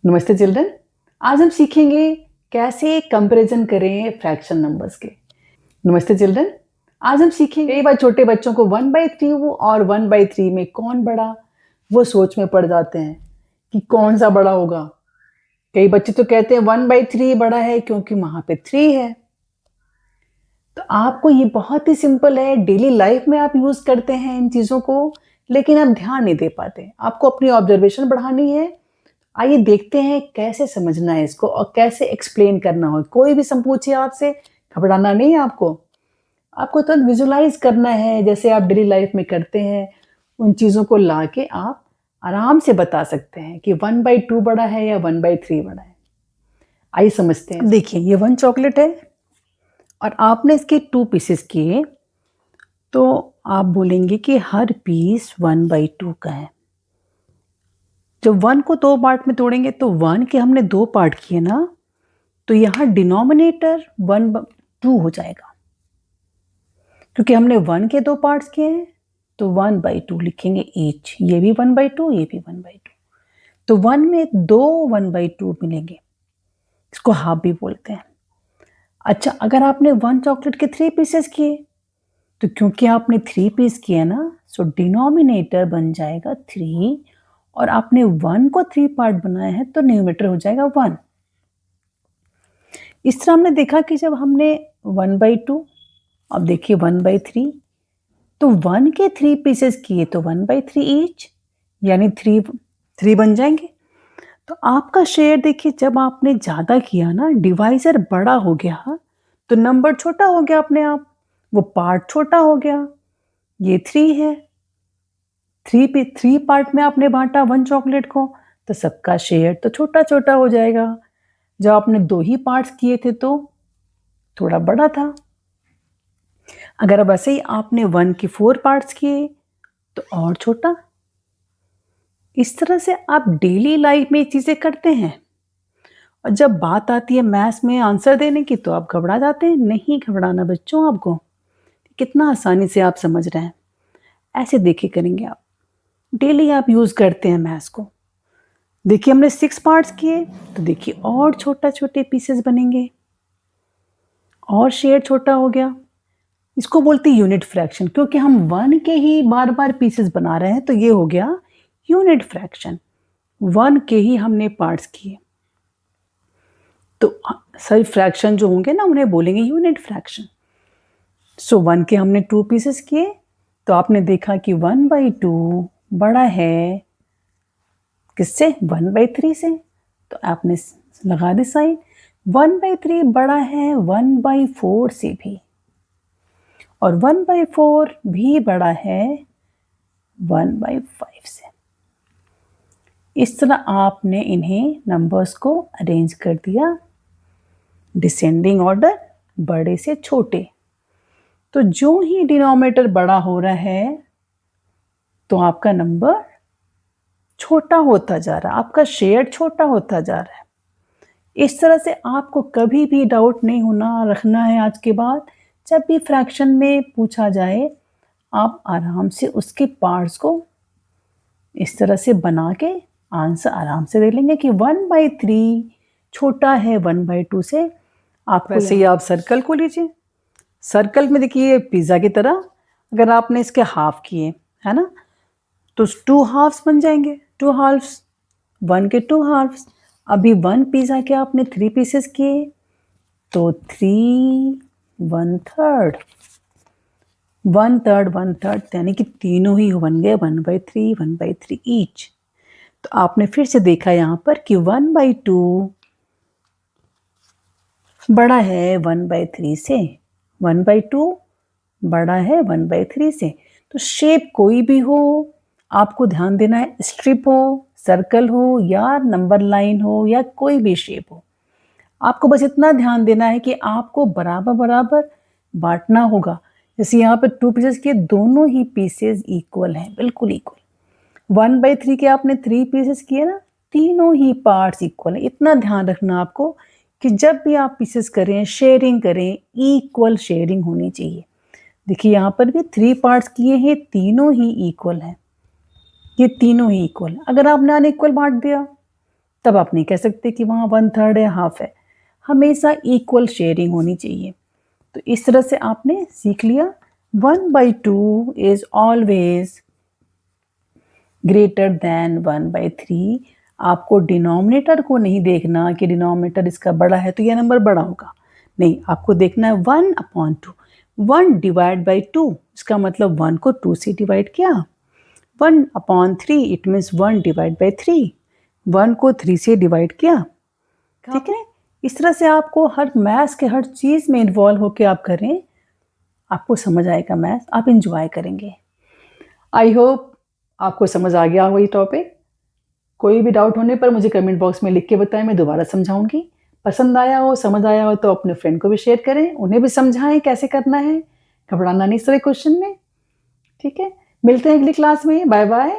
नमस्ते चिल्ड्रन। आज हम सीखेंगे कैसे कंपैरिजन करें फ्रैक्शन नंबर्स के। नमस्ते चिल्ड्रन। आज हम सीखेंगे कई बार छोटे बच्चों को 1/3 और 1/3 में कौन बड़ा, वो सोच में पड़ जाते हैं कि कौन सा बड़ा होगा। कई बच्चे तो कहते हैं 1/3 बड़ा है क्योंकि वहां पे 3 है। तो आपको ये बहुत ही सिंपल है, डेली लाइफ में आप यूज करते हैं इन चीजों को, लेकिन आप ध्यान नहीं दे पाते। आपको अपनी ऑब्जर्वेशन बढ़ानी है। आइए देखते हैं कैसे समझना है इसको और कैसे एक्सप्लेन करना हो। कोई भी सम पूछे आपसे, घबराना नहीं है आपको। आपको तो विजुलाइज करना है जैसे आप डेली लाइफ में करते हैं। उन चीज़ों को लाके आप आराम से बता सकते हैं कि 1/2 बड़ा है या 1/3 बड़ा है। आइए समझते हैं। देखिए ये 1 चॉकलेट है और आपने इसके 2 पीसेस किए, तो आप बोलेंगे कि हर पीस 1/2 का है। जब 1 को 2 पार्ट में तोड़ेंगे तो 1 के हमने 2 पार्ट किए ना, तो यहाँ डिनोमिनेटर 1/2 हो जाएगा। क्योंकि हमने 1 के 2 पार्ट्स किए हैं तो 1/2 लिखेंगे ईच। ये भी 1/2, ये भी 1/2। तो 1 में 2 1/2 मिलेंगे, इसको हाफ भी बोलते हैं। अच्छा, अगर आपने 1 चॉकलेट के 3 पीसेस किए, तो क्योंकि आपने 3 पीस किए ना, सो डिनोमिनेटर बन जाएगा 3 और आपने 1 को 3 पार्ट बनाया है तो न्यूमरेटर हो जाएगा 1। इस तरह हमने देखा कि जब हमने 1/2, अब देखिए 1/3, तो 1 के 3 पीसेस किए तो 1/3 ईच, यानी 3 बन जाएंगे। तो आपका शेयर देखिए, जब आपने ज़्यादा किया ना, डिवाइजर बड़ा हो गया तो नंबर छोटा हो गया अपने आप, वो पार्ट छोटा हो गया। ये 3 है, 3 पार्ट में आपने बांटा 1 चॉकलेट को, तो सबका शेयर तो छोटा छोटा हो जाएगा। जब आपने 2 ही पार्ट्स किए थे तो थोड़ा बड़ा था। अगर अब ऐसे ही आपने 1 के 4 पार्ट्स किए तो और छोटा। इस तरह से आप डेली लाइफ में चीज़ें करते हैं, और जब बात आती है मैथ्स में आंसर देने की तो आप घबरा जाते हैं। नहीं घबराना बच्चों, आपको कितना आसानी से आप समझ रहे हैं। ऐसे देखे करेंगे आप, डेली आप यूज़ करते हैं मैथ्स को। देखिए हमने 6 पार्ट्स किए, तो देखिए और छोटा छोटे पीसेस बनेंगे और शेयर छोटा हो गया। इसको बोलते हैं यूनिट फ्रैक्शन, क्योंकि हम 1 के ही बार बार पीसेस बना रहे हैं तो ये हो गया यूनिट फ्रैक्शन। 1 के ही हमने पार्ट्स किए, तो सभी फ्रैक्शन जो होंगे ना उन्हें बोलेंगे यूनिट फ्रैक्शन। सो 1 के हमने 2 पीसेस किए, तो आपने देखा कि 1/2 बड़ा है किससे? 1/3 से। तो आपने लगा दी साइन। 1/3 बड़ा है 1/4 से भी, और 1/4 भी बड़ा है 1/5 से। इस तरह आपने इन्हें नंबर्स को अरेंज कर दिया डिसेंडिंग ऑर्डर, बड़े से छोटे। तो जो ही डिनोमिनेटर बड़ा हो रहा है तो आपका नंबर छोटा होता जा रहा है, आपका शेयर छोटा होता जा रहा है। इस तरह से आपको कभी भी डाउट नहीं होना रखना है। आज के बाद जब भी फ्रैक्शन में पूछा जाए, आप आराम से उसके पार्ट्स को इस तरह से बना के आंसर आराम से दे लेंगे कि 1/3 छोटा है 1/2 से। आप वैसे ही आप सर्कल को लीजिए। सर्कल में देखिए पिज़्ज़ा की तरह अगर आपने इसके हाफ किए, है ना, तो 2 हाफ्स बन जाएंगे। 2 हाफ्स, 1 के 2 हाफ्स। अभी 1 पिज़्ज़ा के आपने 3 पीसेस किए, तो 3 1/3, 1/3 1/3, यानी कि तीनों ही बन गए 1/3 1/3 ईच। तो आपने फिर से देखा यहाँ पर कि 1/2 बड़ा है 1/3 से, 1/2 बड़ा है 1/3 से। तो शेप कोई भी हो, आपको ध्यान देना है, स्ट्रिप हो, सर्कल हो, या नंबर लाइन हो, या कोई भी शेप हो। आपको बस इतना ध्यान देना है कि आपको बराबर बराबर बांटना होगा। जैसे यहाँ पे 2 पीसेस के, दोनों ही पीसेस इक्वल हैं, बिल्कुल इक्वल। 1/3 के आपने 3 पीसेस किए ना, तीनों ही पार्ट्स इक्वल हैं। इतना ध्यान रखना आपको कि जब भी आप पीसेस करें, शेयरिंग करें, इक्वल शेयरिंग होनी चाहिए। देखिए यहाँ पर भी 3 पार्ट्स किए हैं, तीनों ही इक्वल हैं, ये तीनों ही इक्वल। अगर आपने अनइक्वल बांट दिया तब आप नहीं कह सकते कि वहाँ 1/3 है, हाफ है। हमेशा इक्वल शेयरिंग होनी चाहिए। तो इस तरह से आपने सीख लिया 1/2 इज ऑलवेज ग्रेटर देन 1/3। आपको डिनोमिनेटर को नहीं देखना कि डिनोमिनेटर इसका बड़ा है तो यह नंबर बड़ा होगा, नहीं, आपको देखना है 1/2। 1 डिवाइड बाई 2, इसका मतलब 1 को 2 से डिवाइड किया। 1/3 इट मीन्स 1 डिवाइड बाई 3, 1 को 3 से डिवाइड किया। ठीक है, इस तरह से आपको हर मैथ्स के हर चीज़ में इन्वॉल्व होकर आप करें, आपको समझ आएगा मैथ्स, आप इंजॉय करेंगे। आई होप आपको समझ आ गया होगा ये टॉपिक। कोई भी डाउट होने पर मुझे कमेंट बॉक्स में लिख के बताएं, मैं दोबारा समझाऊंगी। पसंद आया हो, समझ आया हो तो अपने फ्रेंड को भी शेयर करें, उन्हें भी समझाएं कैसे करना है। घबराना नहीं सारे क्वेश्चन में। ठीक है, मिलते हैं अगली क्लास में। Bye bye.